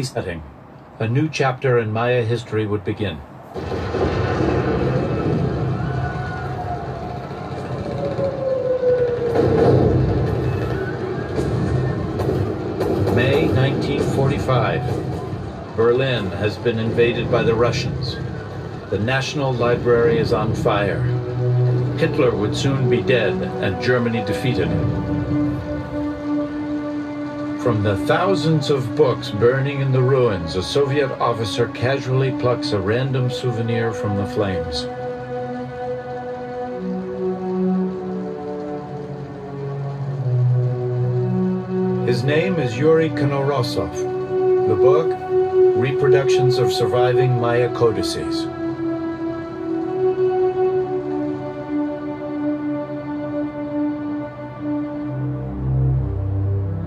setting, a new chapter in Maya history would begin. May 1945. Berlin has been invaded by the Russians. The National Library is on fire. Hitler would soon be dead and Germany defeated. From the thousands of books burning in the ruins, a Soviet officer casually plucks a random souvenir from the flames. His name is Yuri Knorosov. The book, Reproductions of Surviving Maya Codices.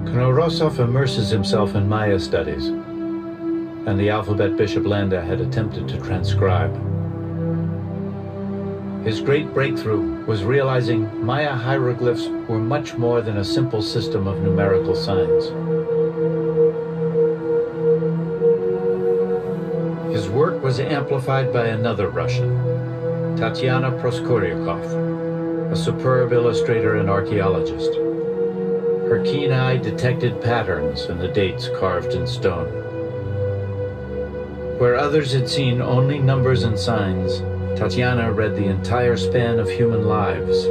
Knorosov immerses himself in Maya studies, and the alphabet Bishop Landa had attempted to transcribe. His great breakthrough was realizing Maya hieroglyphs were much more than a simple system of numerical signs. His work was amplified by another Russian, Tatiana Proskoryakov, a superb illustrator and archaeologist. Her keen eye detected patterns in the dates carved in stone. Where others had seen only numbers and signs, Tatiana read the entire span of human lives.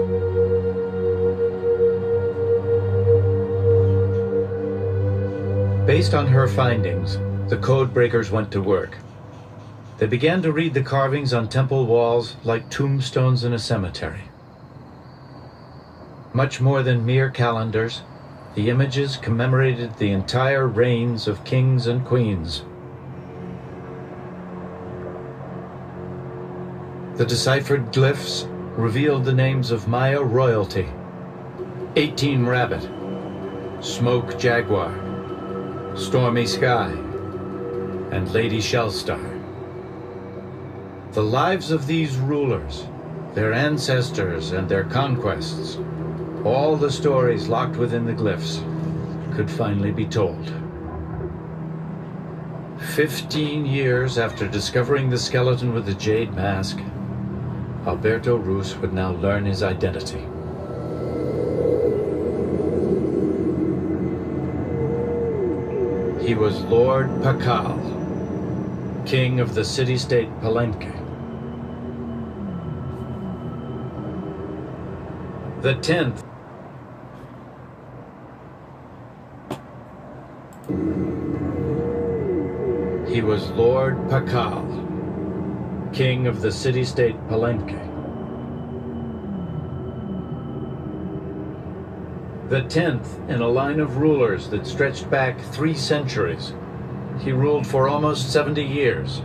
Based on her findings, the code breakers went to work. They began to read the carvings on temple walls like tombstones in a cemetery. Much more than mere calendars, the images commemorated the entire reigns of kings and queens. The deciphered glyphs revealed the names of Maya royalty: 18 Rabbit, Smoke Jaguar, Stormy Sky, and Lady Shellstar. The lives of these rulers, their ancestors and their conquests, all the stories locked within the glyphs, could finally be told. 15 years after discovering the skeleton with the jade mask, Alberto Rus would now learn his identity. He was Lord Pakal, king of the city-state Palenque. The 10th He was Lord Pakal, king of the city-state Palenque. The 10th in a line of rulers that stretched back 3 centuries. He ruled for almost 70 years.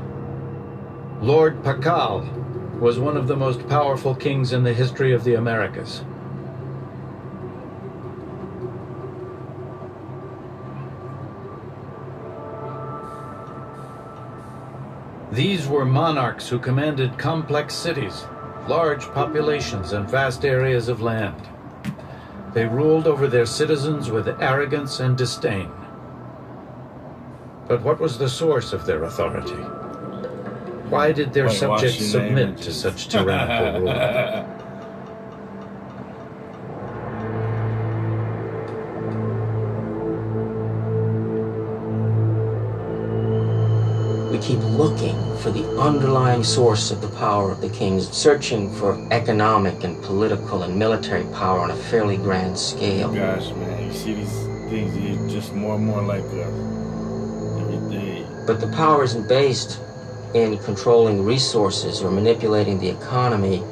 Lord Pakal was one of the most powerful kings in the history of the Americas. These were monarchs who commanded complex cities, large populations, and vast areas of land. They ruled over their citizens with arrogance and disdain. But what was the source of their authority? Why did their subjects submit to such tyrannical rule? We keep looking for the underlying source of the power of the kings, searching for economic and political and military power on a fairly grand scale. Gosh, man, you see these things, you're just more and more like every day. But the power isn't based in controlling resources or manipulating the economy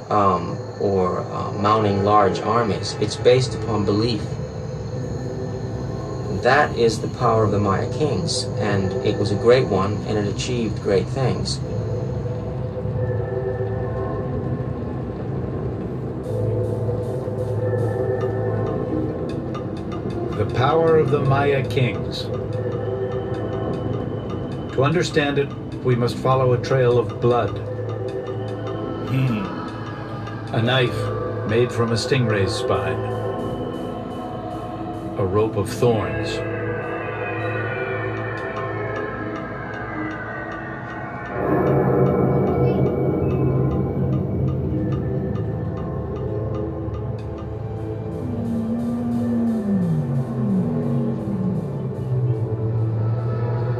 or mounting large armies. It's based upon belief. That is the power of the Maya kings, and it was a great one, and it achieved great things. The power of the Maya kings. To understand it, we must follow a trail of blood. A knife made from a stingray's spine. A rope of thorns.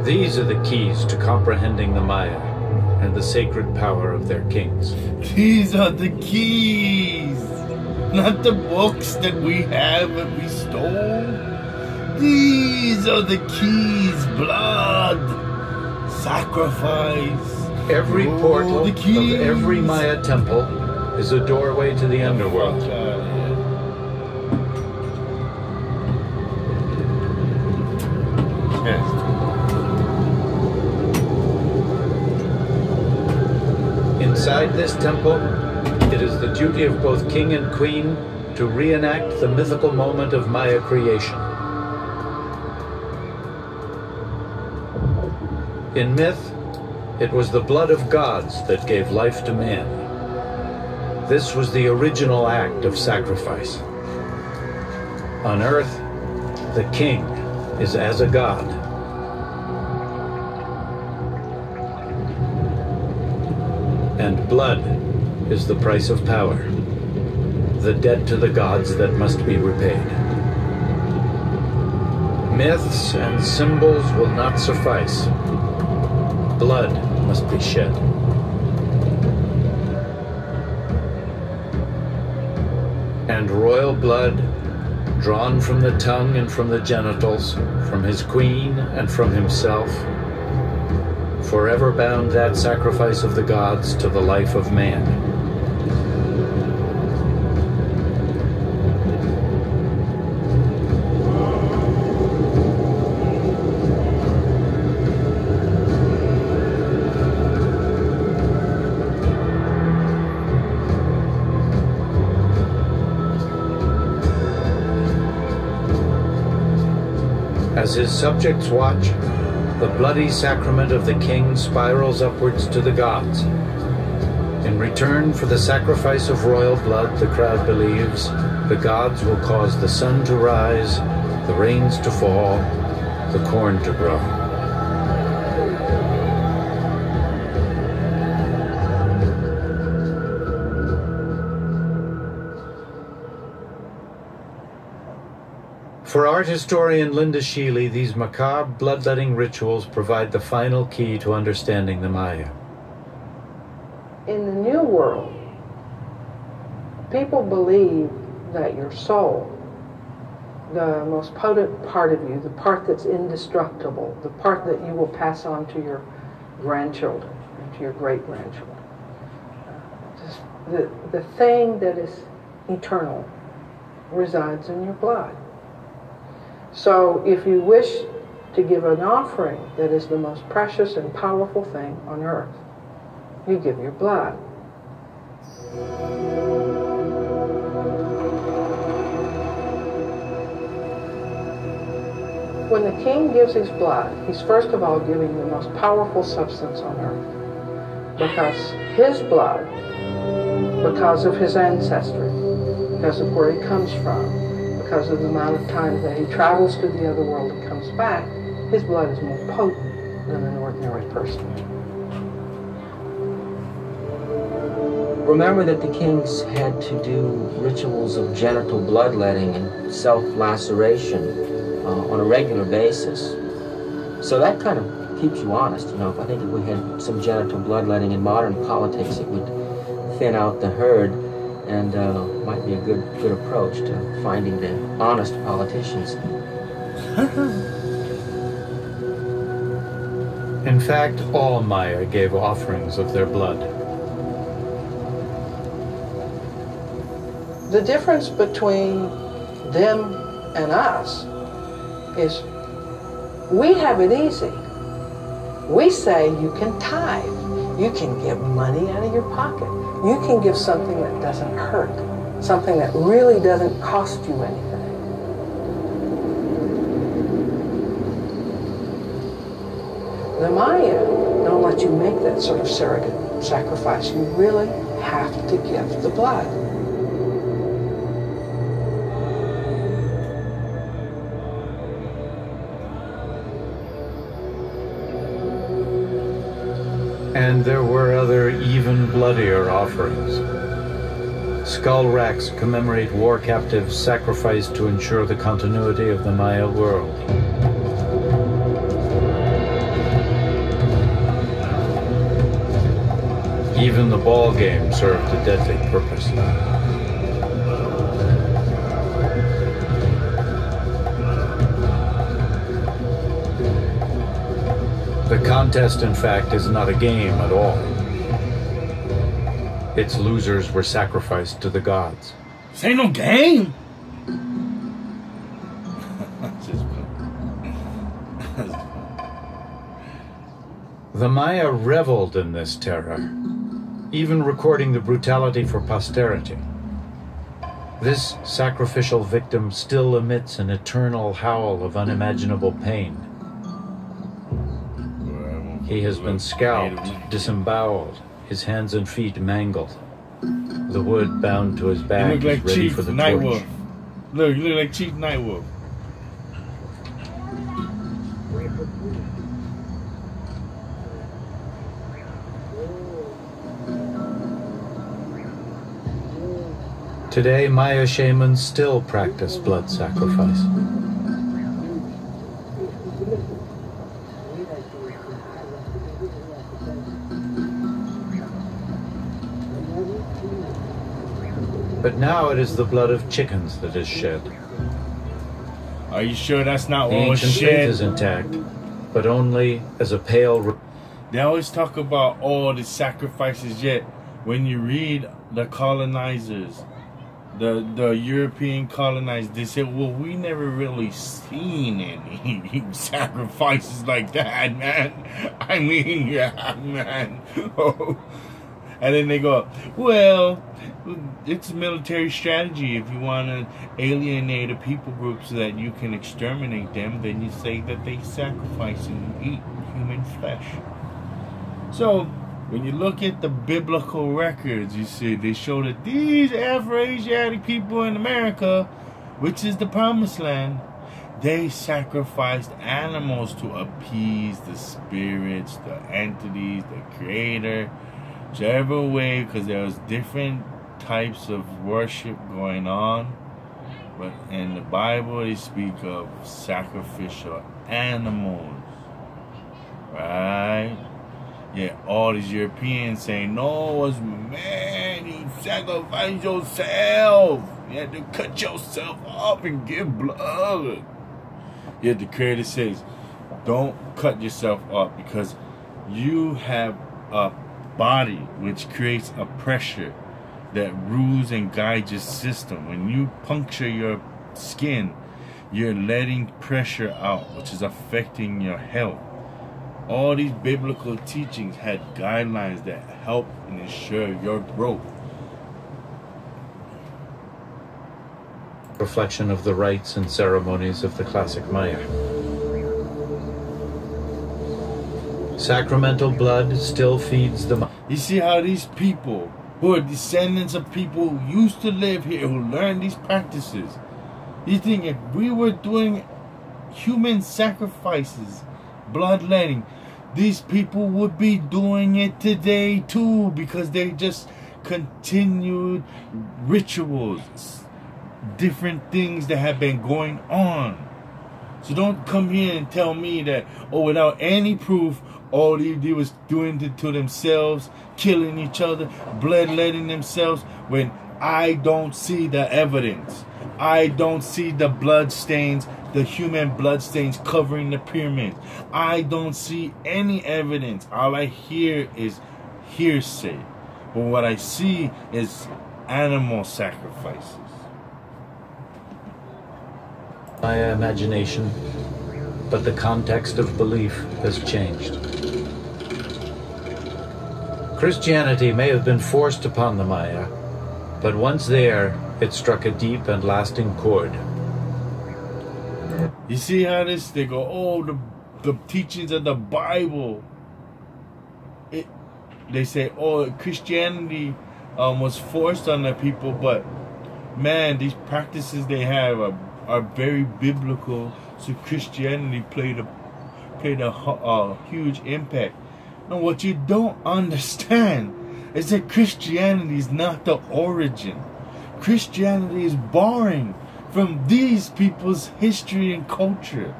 These are the keys to comprehending the Maya and the sacred power of their kings. These are the keys, not the books that we have and we stole. These are the keys: blood, sacrifice. Every portal of every Maya temple is a doorway to the underworld. Inside this temple, it is the duty of both king and queen to reenact the mythical moment of Maya creation. In myth, it was the blood of gods that gave life to man. This was the original act of sacrifice. On Earth, the king is as a god. And blood is the price of power, the debt to the gods that must be repaid. Myths and symbols will not suffice. Blood must be shed. And royal blood, drawn from the tongue and from the genitals, from his queen and from himself, forever bound that sacrifice of the gods to the life of man. As his subjects watch, the bloody sacrament of the king spirals upwards to the gods. In return for the sacrifice of royal blood, the crowd believes, the gods will cause the sun to rise, the rains to fall, the corn to grow. For art historian Linda Sheely, these macabre bloodletting rituals provide the final key to understanding the Maya. In the New World, people believe that your soul, the most potent part of you, the part that's indestructible, the part that you will pass on to your grandchildren and to your great-grandchildren, the thing that is eternal resides in your blood. So if you wish to give an offering that is the most precious and powerful thing on earth, you give your blood. When the king gives his blood, he's first of all giving the most powerful substance on earth. Because his blood, because of his ancestry, because of where he comes from, because of the amount of time that he travels to the other world and comes back, his blood is more potent than an ordinary person. Remember that the kings had to do rituals of genital bloodletting and self-laceration on a regular basis. So that kind of keeps you honest, you know. I think if we had some genital bloodletting in modern politics, it would thin out the herd, and might be a good approach to finding the honest politicians. In fact, all Maya gave offerings of their blood. The difference between them and us is we have it easy. We say you can tithe. You can give money out of your pocket. You can give something that doesn't hurt, something that really doesn't cost you anything. The Maya don't let you make that sort of surrogate sacrifice. You really have to give the blood. And there were other even bloodier offerings. Skull racks commemorate war captives sacrificed to ensure the continuity of the Maya world. Even the ball game served a deadly purpose. The contest, in fact, is not a game at all. Its losers were sacrificed to the gods. This ain't no game. The Maya reveled in this terror, even recording the brutality for posterity. This sacrificial victim still emits an eternal howl of unimaginable pain. He has been scalped, disemboweled, his hands and feet mangled. The wood bound to his back is ready for the torch. Look, you look like Chief Nightwolf. Today, Maya shamans still practice blood sacrifice. But now it is the blood of chickens that is shed. Are you sure that's not The all ancient faith shed? is intact, but only as a pale... They always talk about all the sacrifices, yet when you read the colonizers, the European colonizers, they said, well, we never really seen any sacrifices like that, man. I mean, yeah, man. And then they go, well, it's military strategy. If you want to alienate a people group so that you can exterminate them, then you say that they sacrifice and eat human flesh. So, when you look at the biblical records, you see they show that these Afro-Asiatic people in America, which is the promised land, they sacrificed animals to appease the spirits, the entities, the creator, whichever way, because there was different types of worship going on. But in the Bible, they speak of sacrificial animals, right? Yeah, all these Europeans saying, no, it's man, you sacrifice yourself. You have to cut yourself up and give blood. Yet the Creator says, don't cut yourself up, because you have a body which creates a pressure that rules and guides your system. When you puncture your skin, you're letting pressure out, which is affecting your health. All these biblical teachings had guidelines that help and ensure your growth. reflection of the rites and ceremonies of the classic Maya. Sacramental blood still feeds the... You see how these people, who are descendants of people who used to live here, who learned these practices, you think if we were doing human sacrifices, bloodletting, these people would be doing it today too, because they just continued rituals, different things that have been going on. So don't come here and tell me that, oh, without any proof, all they did was doing it to themselves, killing each other, bloodletting themselves, when I don't see the evidence. I don't see the blood stains, the human blood stains covering the pyramids. I don't see any evidence. All I hear is hearsay. But what I see is animal sacrifices. My imagination, but the context of belief has changed. Christianity may have been forced upon the Maya, but once there, it struck a deep and lasting chord. You see how this, they go, oh, the teachings of the Bible. They say, oh, Christianity was forced on the people, but man, these practices they have are very biblical. So Christianity played a huge impact. Now, what you don't understand is that Christianity is not the origin. Christianity is borrowing from these people's history and culture.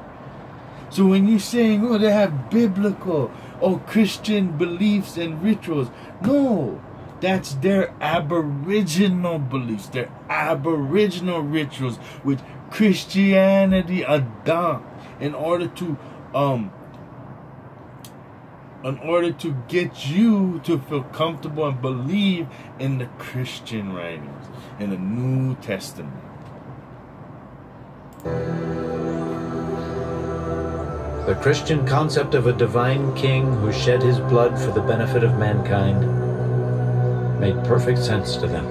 So when you're saying, oh, they have biblical oh, Christian beliefs and rituals. No, that's their aboriginal beliefs, their aboriginal rituals, which Christianity adopt in order to get you to feel comfortable and believe in the Christian writings, in the New Testament. The Christian concept of a divine king who shed his blood for the benefit of mankind made perfect sense to them.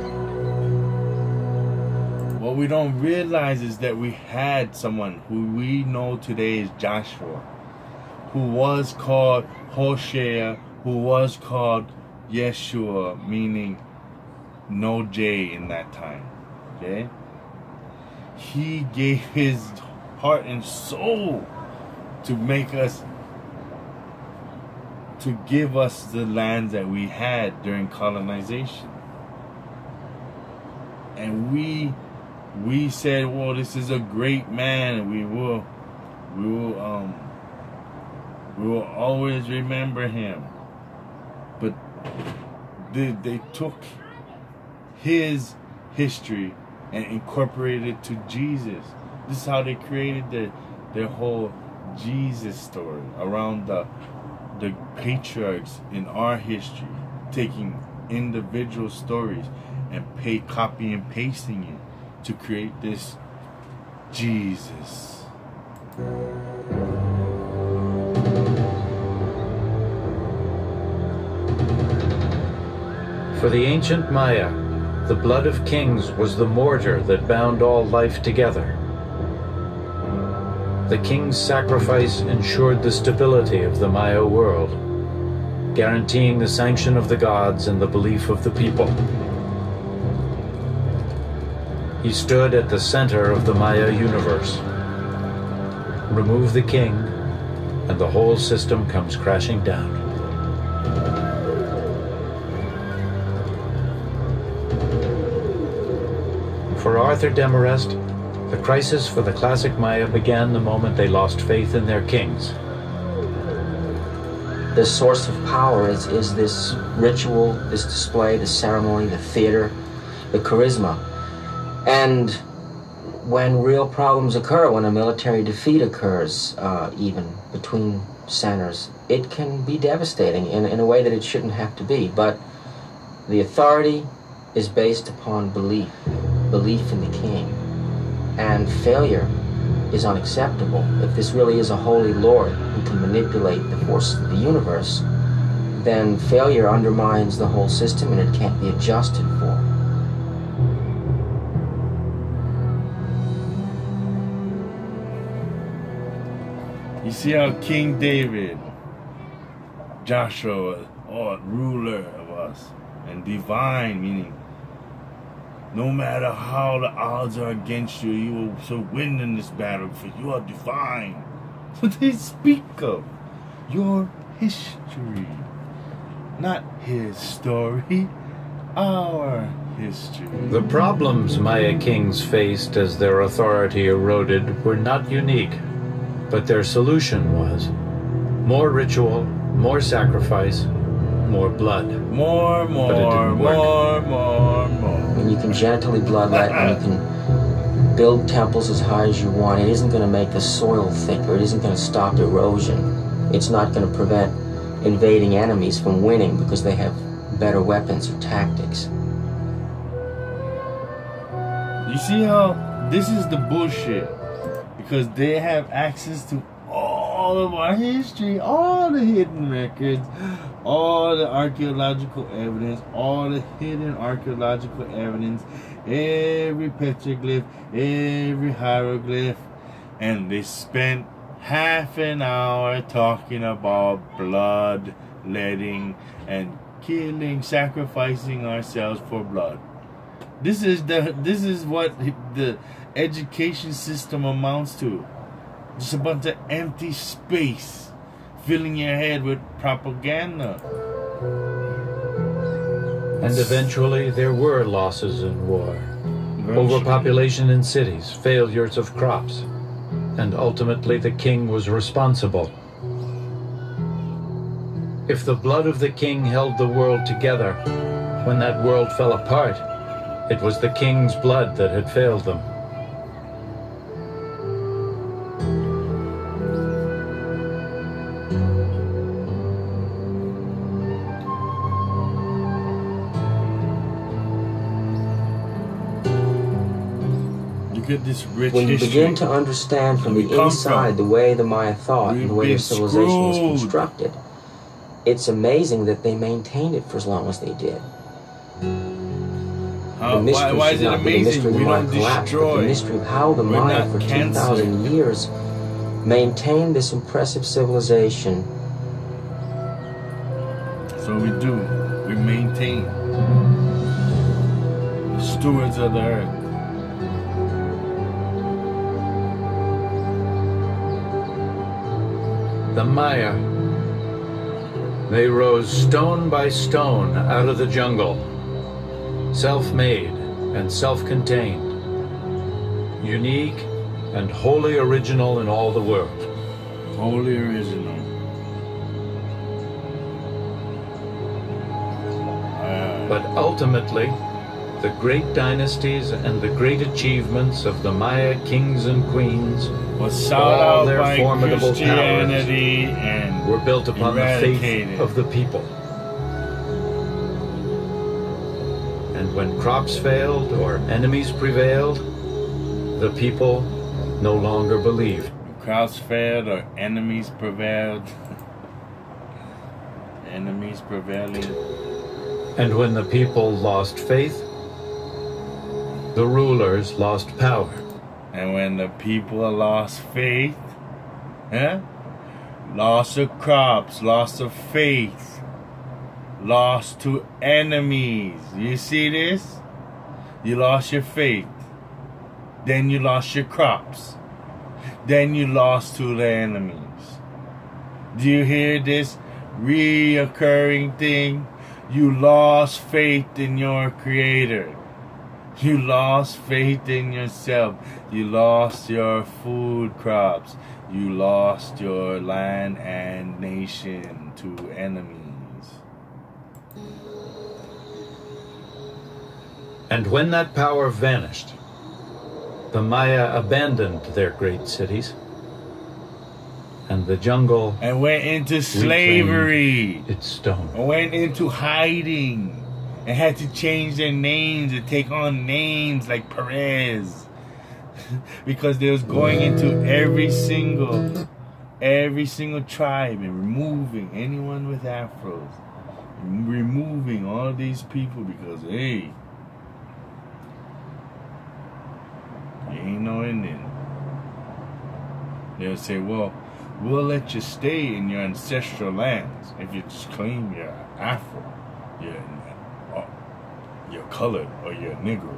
What we don't realize is that we had someone who we know today is Joshua, who was called Hoshea, who was called Yeshua, meaning no J in that time. Okay? He gave his heart and soul to make us, to give us the lands that we had during colonization. And we said, well, this is a great man. We will always remember him. But they took his history and incorporated it to Jesus. This is how they created their whole Jesus story around the patriarchs in our history, taking individual stories and copy and pasting it to create this Jesus. For the ancient Maya, the blood of kings was the mortar that bound all life together. The king's sacrifice ensured the stability of the Maya world, guaranteeing the sanction of the gods and the belief of the people. He stood at the center of the Maya universe. Remove the king, and the whole system comes crashing down. For Arthur Demarest, the crisis for the classic Maya began the moment they lost faith in their kings. The source of power is this ritual, this display, the ceremony, the theater, the charisma. And when real problems occur, when a military defeat occurs, even between centers, it can be devastating in a way that it shouldn't have to be. But the authority is based upon belief in the king. And failure is unacceptable. If this really is a holy Lord who can manipulate the forces of the universe, then failure undermines the whole system and it can't be adjusted for. You see how King David, Joshua, ruler of us, and divine, meaning no matter how the odds are against you, you will still win in this battle, for you are divine. So they speak of your history, not his story, our history. The problems Maya kings faced as their authority eroded were not unique, but their solution was more ritual, more sacrifice, more blood. More. When you can genitally bloodlet and you can build temples as high as you want, it isn't going to make the soil thicker. It isn't going to stop erosion. It's not going to prevent invading enemies from winning because they have better weapons or tactics. You see how this is the bullshit? Because they have access to all of our history, all the hidden records, all the archaeological evidence, all the hidden archaeological evidence, every petroglyph, every hieroglyph, and they spent half an hour talking about bloodletting and killing, sacrificing ourselves for blood. This is what the education system amounts to. Just a bunch of empty space filling your head with propaganda. And eventually there were losses in war. Overpopulation in cities, failures of crops, and ultimately the king was responsible. If the blood of the king held the world together, when that world fell apart, it was the king's blood that had failed them. Look at this rich When you history. begin to understand from the inside the way the Maya thought and the way their civilization was constructed, it's amazing that they maintained it for as long as they did. The mystery why should is it not be the mystery amazing? of the We Maya don't collapse, but destroy. the mystery of how the We're Maya not for cancer. 2,000 years maintained this impressive civilization. So we do. We maintain. The stewards of the earth. The Maya. They rose stone by stone out of the jungle, self-made and self-contained, unique and wholly original in all the world. Wholly original. But ultimately, the great dynasties and the great achievements of the Maya kings and queens, was sought all out their by formidable Christianity and were built upon the faith eradicated. of the people. And when crops failed or enemies prevailed, the people no longer believed. Crowds failed or enemies prevailed. Enemies prevailing. And when the people lost faith, the rulers lost power. And when the people lost faith, loss of crops, loss of faith, loss to enemies. You see this? You lost your faith. Then you lost your crops. Then you lost to the enemies. Do you hear this reoccurring thing? You lost faith in your Creator. You lost faith in yourself. You lost your food crops. You lost your land and nation to enemies. And when that power vanished, the Maya abandoned their great cities, and the jungle And went into slavery. its stone. And went into hiding. And had to change their names and take on names like Perez. Because they was going into every single tribe and removing anyone with afros. Removing all these people because, hey, you ain't no Indian. They'll say, well, we'll let you stay in your ancestral lands if you just claim you're Afro, you're colored, or you're a Negro.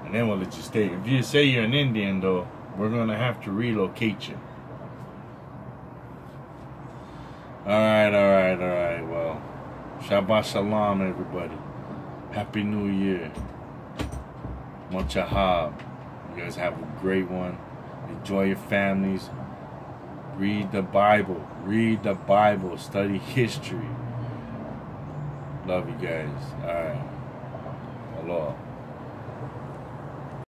And then we'll let you stay. If you say you're an Indian, though, we're going to have to relocate you. Alright. Well, Shabbat Shalom, everybody. Happy New Year. Mochahab. You guys have a great one. Enjoy your families. Read the Bible. Study history. Love you guys. Alright. Aloha.